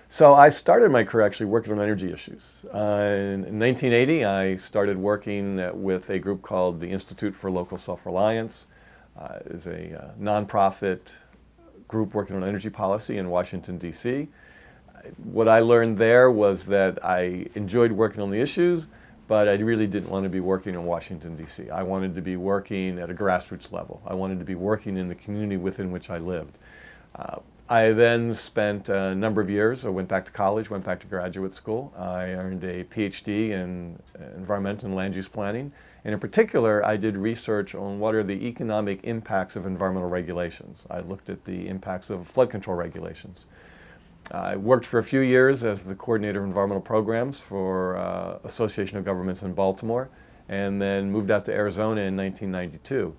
So I started my career actually working on energy issues. In 1980, I started working with a group called the Institute for Local Self-Reliance. It's a nonprofit group working on energy policy in Washington, D.C. What I learned there was that I enjoyed working on the issues, but I really didn't want to be working in Washington, D.C. I wanted to be working at a grassroots level. I wanted to be working in the community within which I lived. I then spent a number of years. I went back to college, went back to graduate school. I earned a Ph.D. in environmental and land use planning. And in particular, I did research on what are the economic impacts of environmental regulations. I looked at the impacts of flood control regulations. I worked for a few years as the coordinator of environmental programs for Association of Governments in Baltimore, and then moved out to Arizona in 1992.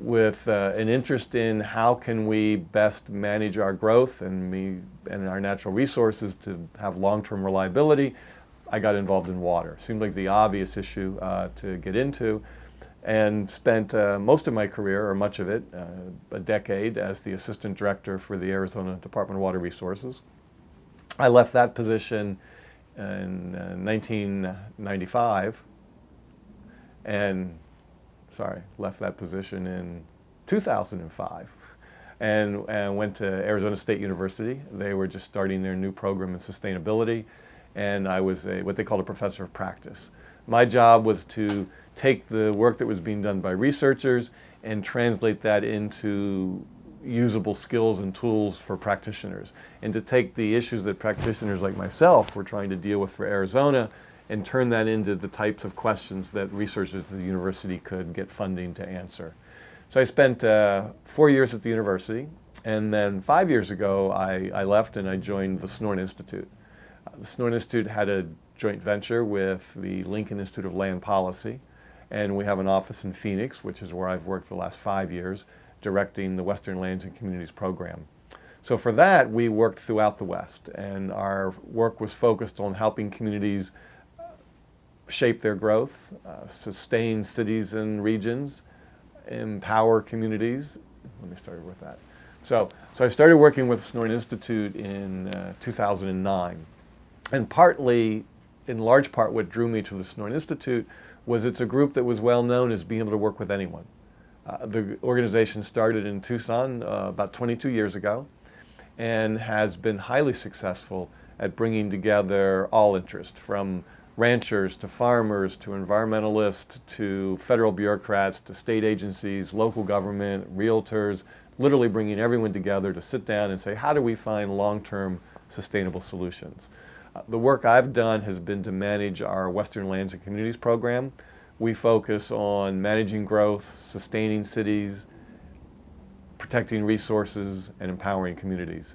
With an interest in how can we best manage our growth and our natural resources to have long-term reliability, I got involved in water. Seemed like the obvious issue to get into, and spent most of my career, or much of it, a decade, as the assistant director for the Arizona Department of Water Resources. I left that position in 1995, left that position in 2005 and went to Arizona State University. They were just starting their new program in sustainability, and I was what they called a professor of practice. My job was to take the work that was being done by researchers and translate that into usable skills and tools for practitioners, and to take the issues that practitioners like myself were trying to deal with for Arizona and turn that into the types of questions that researchers at the university could get funding to answer. So I spent 4 years at the university, and then 5 years ago I left and I joined the Sonoran Institute. The Sonoran Institute had a joint venture with the Lincoln Institute of Land Policy, and we have an office in Phoenix, which is where I've worked the last 5 years, directing the Western Lands and Communities program. So for that, we worked throughout the West, and our work was focused on helping communities shape their growth, sustain cities and regions, empower communities. Let me start with that. So I started working with the Sonoran Institute in 2009. And partly, in large part, what drew me to the Sonoran Institute was it's a group that was well known as being able to work with anyone. The organization started in Tucson about 22 years ago and has been highly successful at bringing together all interest, from ranchers to farmers to environmentalists to federal bureaucrats to state agencies, local government, realtors, literally bringing everyone together to sit down and say, how do we find long-term sustainable solutions? The work I've done has been to manage our Western Lands and Communities program. We focus on managing growth, sustaining cities, protecting resources, and empowering communities.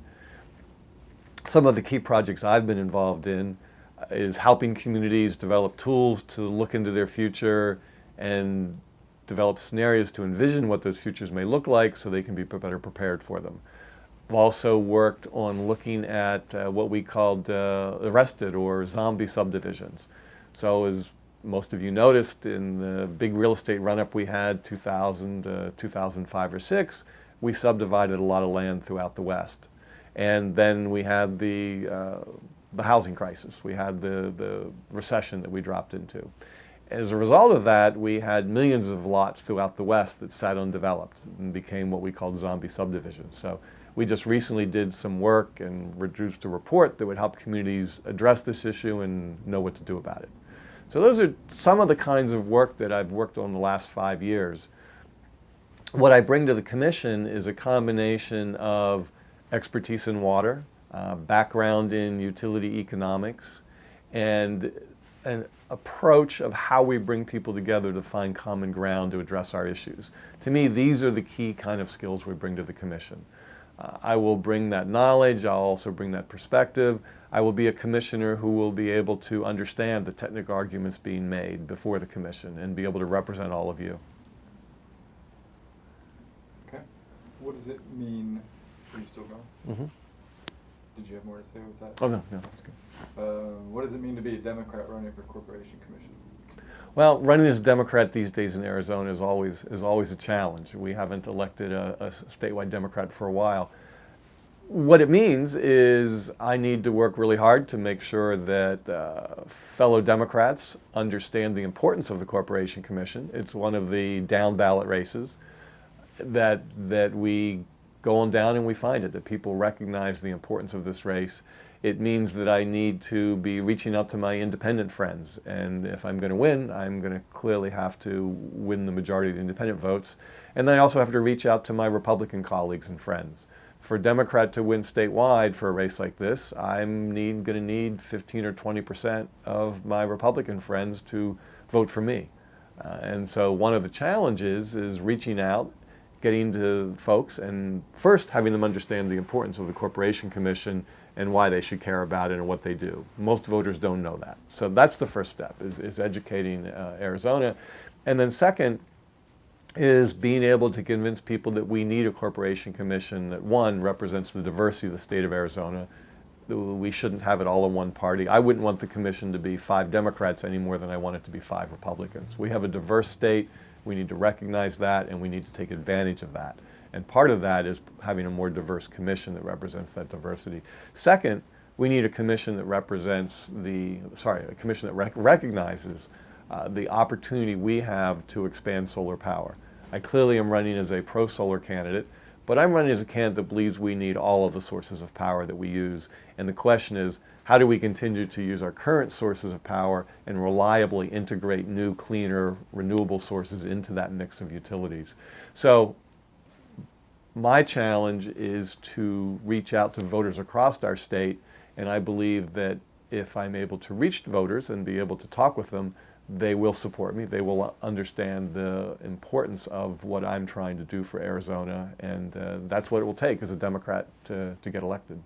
Some of the key projects I've been involved in is helping communities develop tools to look into their future and develop scenarios to envision what those futures may look like so they can be better prepared for them. I've also worked on looking at what we called arrested or zombie subdivisions. So as most of you noticed, in the big real estate run-up we had 2000, 2005 or 6, we subdivided a lot of land throughout the West. And then we had the housing crisis. We had the recession that we dropped into. As a result of that, we had millions of lots throughout the West that sat undeveloped and became what we called zombie subdivisions. So we just recently did some work and produced a report that would help communities address this issue and know what to do about it. So those are some of the kinds of work that I've worked on the last 5 years. What I bring to the Commission is a combination of expertise in water, background in utility economics, and an approach of how we bring people together to find common ground to address our issues. To me, these are the key kind of skills we bring to the Commission. I will bring that knowledge, I'll also bring that perspective. I will be a commissioner who will be able to understand the technical arguments being made before the Commission and be able to represent all of you. Okay. What does it mean? Are you still going? Mm-hmm. Did you have more to say with that? Oh, no, that's good. What does it mean to be a Democrat running for Corporation Commission? Well, running as a Democrat these days in Arizona is always a challenge. We haven't elected a statewide Democrat for a while. What it means is I need to work really hard to make sure that fellow Democrats understand the importance of the Corporation Commission. It's one of the down ballot races that we go on down and we find it, that people recognize the importance of this race. It means that I need to be reaching out to my independent friends, and if I'm going to win, I'm going to clearly have to win the majority of the independent votes. And then I also have to reach out to my Republican colleagues and friends. For a Democrat to win statewide for a race like this, I'm going to need 15 or 20% of my Republican friends to vote for me. And so one of the challenges is reaching out, getting to folks, and first having them understand the importance of the Corporation Commission and why they should care about it and what they do. Most voters don't know that. So that's the first step, is educating Arizona. And then second, is being able to convince people that we need a Corporation Commission that, one, represents the diversity of the state of Arizona. We shouldn't have it all in one party. I wouldn't want the commission to be 5 Democrats any more than I want it to be 5 Republicans. We have a diverse state. We need to recognize that, and we need to take advantage of that. And part of that is having a more diverse commission that represents that diversity. Second, we need a commission that represents a commission that recognizes the opportunity we have to expand solar power. I clearly am running as a pro-solar candidate, but I'm running as a candidate that believes we need all of the sources of power that we use. And the question is, how do we continue to use our current sources of power and reliably integrate new, cleaner, renewable sources into that mix of utilities? So my challenge is to reach out to voters across our state, and I believe that if I'm able to reach voters and be able to talk with them, they will support me. They will understand the importance of what I'm trying to do for Arizona, and that's what it will take as a Democrat to get elected.